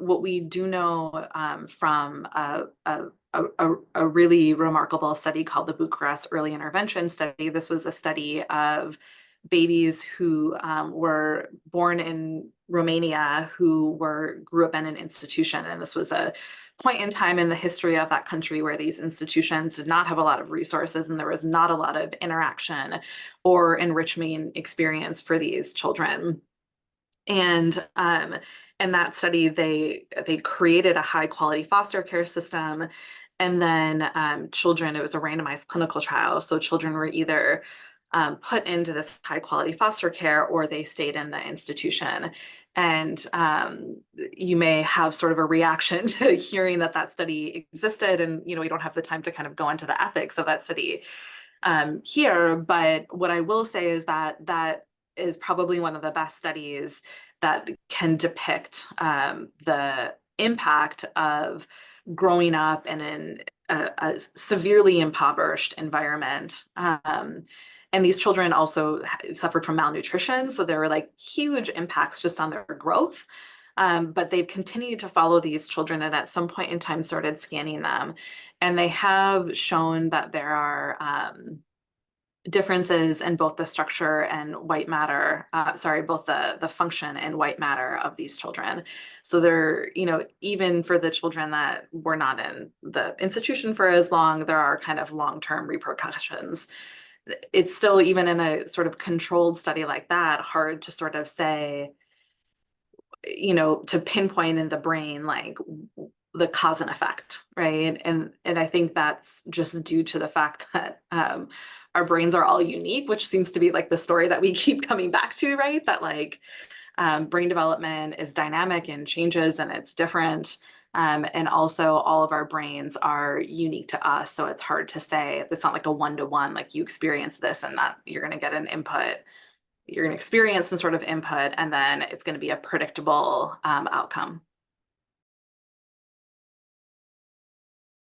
what we do know from a really remarkable study called the Bucharest Early Intervention Study. This was a study of babies who were born in Romania who grew up in an institution. And this was a point in time in the history of that country where these institutions did not have a lot of resources and there was not a lot of interaction or enrichment experience for these children. And in that study, they created a high quality foster care system. And then children, it was a randomized clinical trial. So children were either put into this high quality foster care or they stayed in the institution. And you may have sort of a reaction to hearing that that study existed. And, we don't have the time to kind of go into the ethics of that study here. But what I will say is that that is probably one of the best studies that can depict the impact of growing up in a severely impoverished environment. And these children also suffered from malnutrition. So there were like huge impacts just on their growth. But they've continued to follow these children and at some point in time started scanning them. And they have shown that there are differences in both the structure and white matter, both the function and white matter of these children. So they're, even for the children that were not in the institution for as long, there are kind of long-term repercussions. It's still, even in a sort of controlled study like that, hard to sort of say, to pinpoint in the brain, like the cause and effect, right? And I think that's just due to the fact that our brains are all unique, which seems to be like the story that we keep coming back to, right? That like brain development is dynamic and changes and it's different. And also all of our brains are unique to us. So it's hard to say, it's not like a one-to-one, like you experience this and that you're going to get an input, you're going to experience some sort of input, and then it's going to be a predictable outcome.